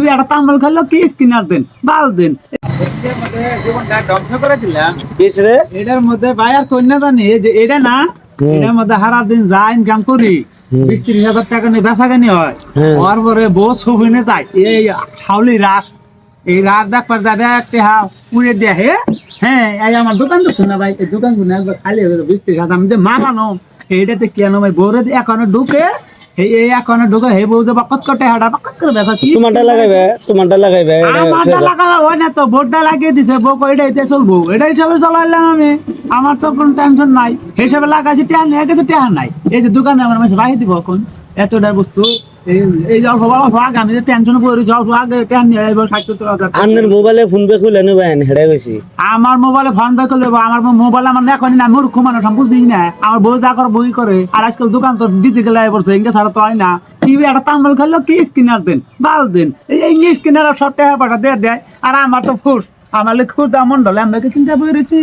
TV একটা তাম্বল খেললো কি স্কিনার দেন বাল দেন এটার মধ্যে ভাই আর কন্যা জানি যে এটা না এটার মধ্যে সারা দিন যা ইনকাম করি 20-30 হাজার টাকা নিয়ে বেচা কেনি হয় ওর পরে বউ ছবিনে যায় এই হাউলি রাস এই রাস দেখবার যাবে একটা উড়ে দেয় হ্যাঁ এই আমার দোকান তো না ভাই এই দোকান গুলো একবার খালি হয়ে গেল 20-30 হাজার আমি যে মারানো এইটাতে কেন ভাই বউরে এখনো ঢুকে এই এখনো ঢুকে হে বউ যে বকত কটে হাডা বকত করে দেখা কি তোমারটা লাগাইবে আমারটা লাগানো হয় না তো ভোটটা লাগিয়ে দিছে বউ এটাইতে চলবো এটা হিসাবে চলাইলাম আমি আমার তো কোনো টেনশন নাই হিসাবে লাগাইছি টেন নিয়ে গেছে টেন নাই এই যে দোকানে আমার মাসে বাহি দিব এখন এতটা বস্তু এই যে অল্প অল্প আগে আমি যে টেনশন করি অল্প আগে টেন নিয়ে আইব 60-70 হাজার আপনার মোবাইলে ফোন পে খুলে নেবেন হেডে গেছি আমার মোবাইলে ফোন পে করলে আমার মোবাইল আমার এখন না মূর্খ মানুষ আমি বুঝি না আমার বউ যা করে বই করে আর আজকাল দোকান তো ডিজিটাল আই পড়ছে ইনকে ছাড়া তো হয় না টিভি একটা তাম্বল খেললো কি স্কিনার দেন বাল দেন এই স্কিনার সব টাকা পাঠা দেয় আর আমার তো ফুস আমার খুদ মন্ডলে আমি চিন্তা করেছি